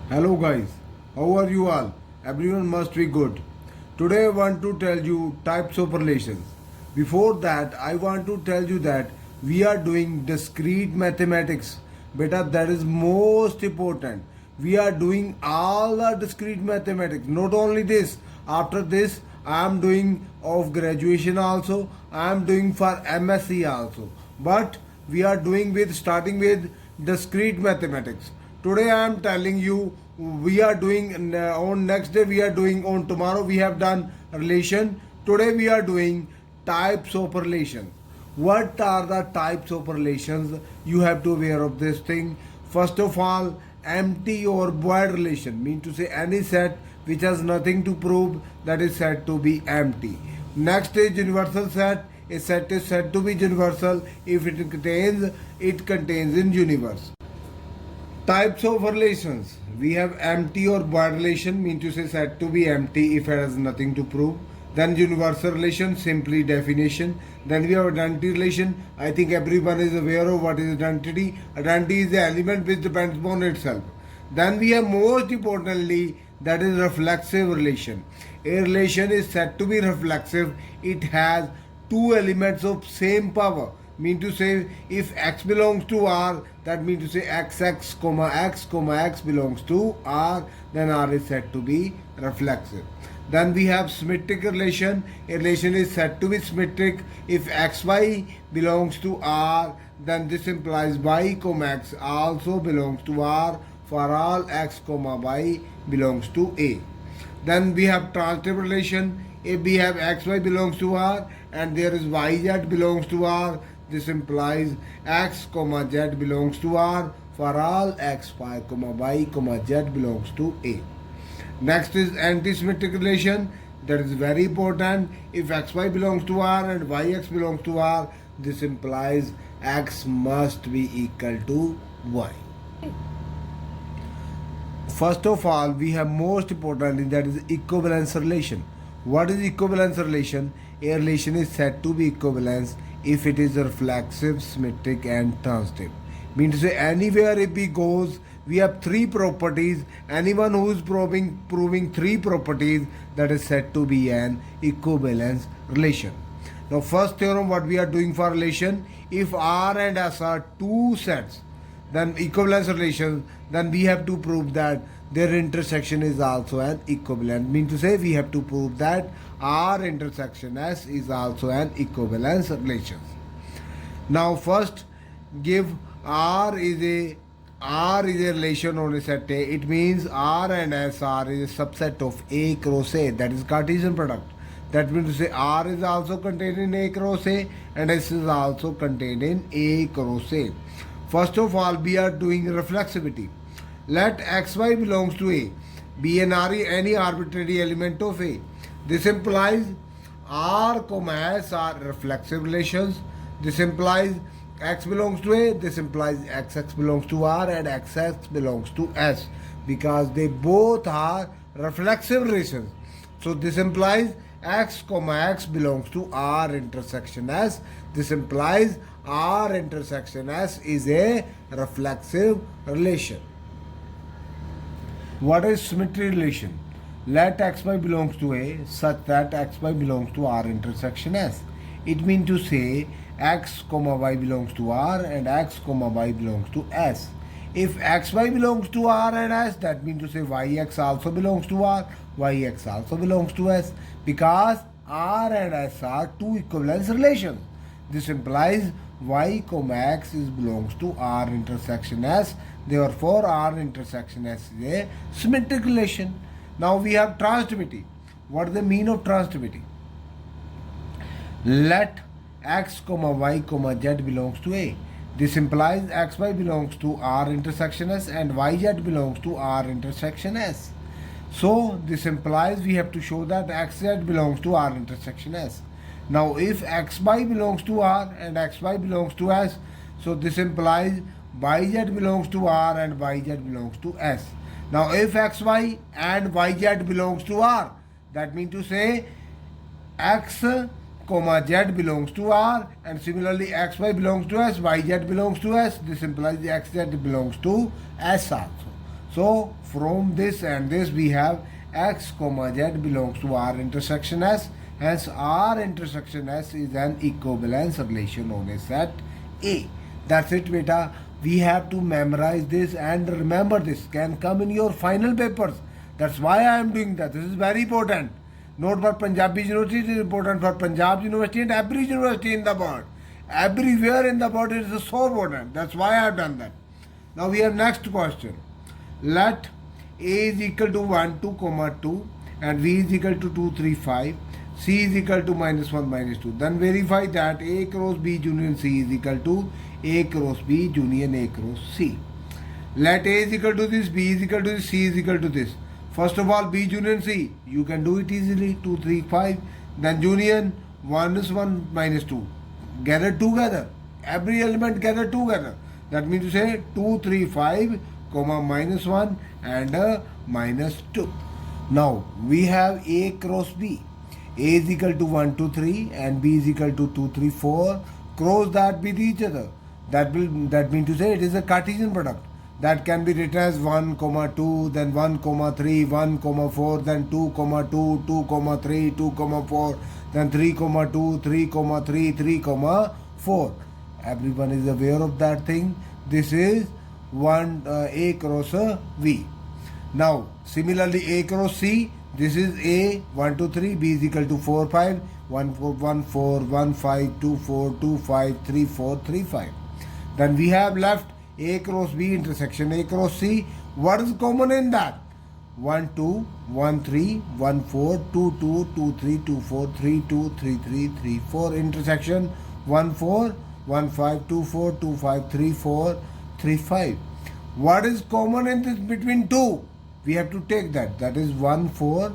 Hello guys, how are you all? Everyone must be good. Today I want to tell you types of relations. Before that, I want to tell you that we are doing discrete mathematics. Beta, that is most important. We are doing all the discrete mathematics. Not only this, after this, I am doing of graduation also. I am doing for MSc also. But we are doing with starting with discrete mathematics. Today I am telling you we are doing on next day, we are doing on tomorrow, we have done relation. Today we are doing types of relation. What are the types of relations? You have to aware of this thing. First of all, empty or void relation mean to say any set which has nothing to prove, that is said to be empty. Next is universal set. A set is said to be universal if it contains in universe. Types of relations. We have empty or void relation, mean to say said to be empty if it has nothing to prove. Then universal relation, simply definition. Then we have identity relation. I think everyone is aware of what is identity. Identity is the element which depends upon itself. Then we have most importantly, that is reflexive relation. A relation is said to be reflexive. It has two elements of same power. Mean to say if x belongs to R, that means to say x comma x belongs to R, then R is said to be reflexive. Then we have symmetric relation. A relation is said to be symmetric if xy belongs to R, then this implies y comma x also belongs to R for all x comma y belongs to A. Then we have transitive relation. If we have xy belongs to R and there is yz belongs to R, this implies x comma z belongs to R for all x y comma y comma z belongs to A. Next is antisymmetric relation. That is very important. If xy belongs to R and yx belongs to R, this implies x must be equal to y. First of all, we have most importantly, that is equivalence relation. What is equivalence relation? A relation is said to be equivalence if it is reflexive, symmetric and transitive. Mean to say anywhere if we goes, we have three properties. Anyone who is proving three properties, that is said to be an equivalence relation. Now first theorem, what we are doing for relation, if R and S are two sets, then equivalence relation, then we have to prove that their intersection is also an equivalent. Mean to say we have to prove that R intersection S is also an equivalence relation. Now first give R is a relation on a set A. It means R and S are is a subset of A cross A, that is Cartesian product. That means to say R is also contained in A cross A and S is also contained in A cross A. First of all, we are doing reflexivity. Let xy belongs to A, be any arbitrary element of A. This implies R, S are reflexive relations. This implies x belongs to A, this implies xx belongs to R and xx belongs to S, because they both are reflexive relations. So this implies x, x belongs to R intersection S. This implies R intersection S is a reflexive relation. What is symmetry relation? Let xy belongs to A such that xy belongs to R intersection S. It means to say x y belongs to R and x y belongs to S. If xy belongs to R and S, that means to say yx also belongs to R, yx also belongs to S, because R and S are two equivalence relations. This implies y x is belongs to R intersection S. Therefore, R intersection S is a symmetric relation. Now we have transitivity. What is the mean of transitivity? Let x, y, z belongs to A. This implies xy belongs to R intersection S and yz belongs to R intersection S. So this implies we have to show that xz belongs to R intersection S. Now if xy belongs to R and xy belongs to S, so this implies yz belongs to R and yz belongs to S. Now if xy and yz belongs to R, that means to say x, z belongs to R and similarly xy belongs to S, yz belongs to S. This implies xz belongs to S also. So from this and this we have x comma z belongs to R intersection S. Hence R intersection S is an equivalence relation known as set A. That's it beta. We have to memorize this and remember this can come in your final papers. That's why I am doing that. This is very important. Not for Punjabi University, it is important for Punjab University and every university in the world. Everywhere in the world it is so important. That's why I have done that. Now we have next question. Let A is equal to 1, 2, comma 2 and V is equal to 2, 3, 5. C is equal to minus 1, minus 2. Then verify that A cross B union C is equal to A cross B union A cross C. Let A is equal to this, B is equal to this, C is equal to this. First of all, B union C, you can do it easily, 2, 3, 5. Then union 1 is 1 minus 2. Gather together. Every element gather together. That means to say 2, 3, 5, comma minus 1 and minus 2. Now we have A cross B. A is equal to 1, 2, 3 and B is equal to 2, 3, 4. Cross that with each other. That means to say it is a Cartesian product. That can be written as 1, 2, then 1, 3, 1, 4, then 2, 2, 2, 3, 2, 4, then 3, 2, 3, 3, 3, 4. Everyone is aware of that thing. This is A cross V. Now, similarly A cross C, this is A 1, 2, 3, B is equal to 4, 5, 1, 4, 1, 4, 1, 5, 2, 4, 2, 5, 3, 4, 3, 5. Then we have left A cross B intersection A cross C. What is common in that? 1, 2, 1, 3, 1, 4, 2, 2, 2, 3, 2, 4, 3, 2, 3, 3, 3, 4 intersection 1, 4, 1, 5, 2, 4, 2, 5, 3, 4, 3, 5. What is common in this between 2? We have to take that. That is 1, 4,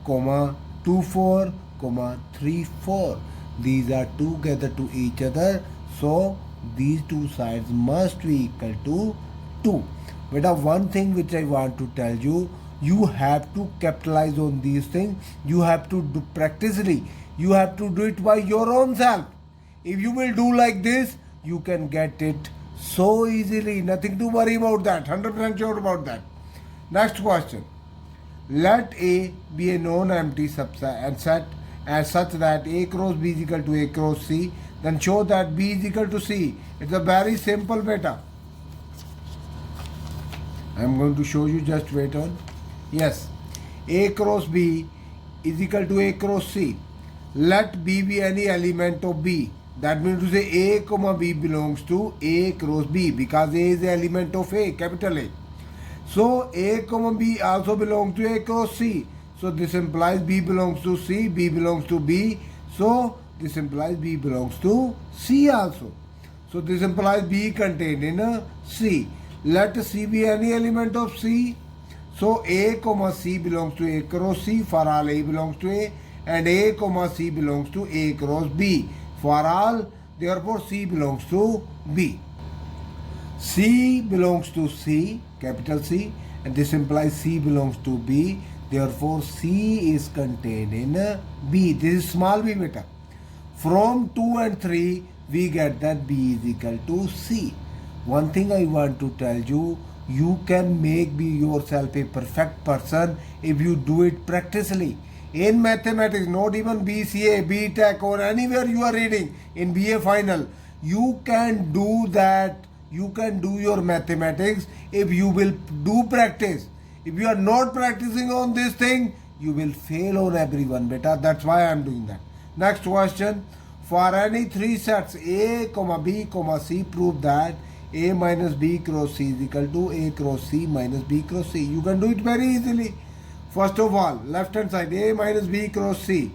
comma 2, 4, comma 3, 4. These are together to each other. So these two sides must be equal to 2. But one thing which I want to tell you, you have to capitalize on these things. You have to do practically. You have to do it by your own self. If you will do like this, you can get it so easily. Nothing to worry about that. 100% sure about that. Next question. Let A be a non-empty subset and set as such that A cross B is equal to A cross C. Then show that B is equal to C. It's a very simple beta. I am going to show you, just wait on. Yes. A cross B is equal to A cross C. Let B be any element of B. That means to say A comma B belongs to A cross B because A is the element of A, capital A. So A comma B also belongs to A cross C. So this implies B belongs to C, B belongs to B. So this implies B belongs to C also. So this implies B contained in a C. Let C be any element of C. So A comma C belongs to A cross C for all A belongs to A, and A comma C belongs to A cross B for all, therefore C belongs to B. C belongs to C, capital C, and this implies C belongs to B, therefore C is contained in B. This is small b beta. From 2 and 3 we get that B is equal to C. One thing I want to tell you, you can make yourself a perfect person if you do it practically. In mathematics, not even BCA, BTech or anywhere you are reading in BA final, you can do that. You can do your mathematics if you will do practice. If you are not practicing on this thing, you will fail on everyone, beta. That's why I am doing that. Next question. For any three sets A, B, C, prove that A minus B cross C is equal to A cross C minus B cross C. You can do it very easily. First of all, left hand side A minus B cross C.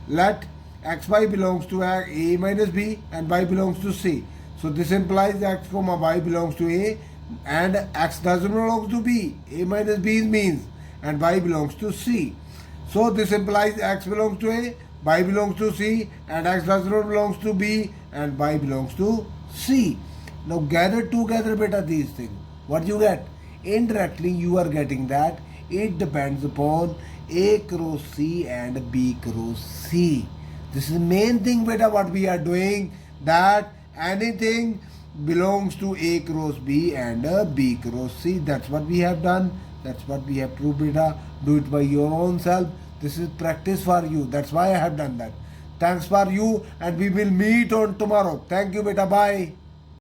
Let xy belongs to A minus B and y belongs to C. So this implies x comma y belongs to A and x doesn't belong to B. A minus B is means and y belongs to C. So this implies x belongs to A, y belongs to C, and x does not belongs to B and y belongs to C. Now gather together beta these things. What you get? Indirectly you are getting that it depends upon A cross C and B cross C. This is the main thing beta what we are doing, that anything belongs to A cross B and B cross C. That's what we have done. That's what we have proved, beta. Do it by your own self. This is practice for you. That's why I have done that. Thanks for you, and we will meet on tomorrow. Thank you, beta. Bye.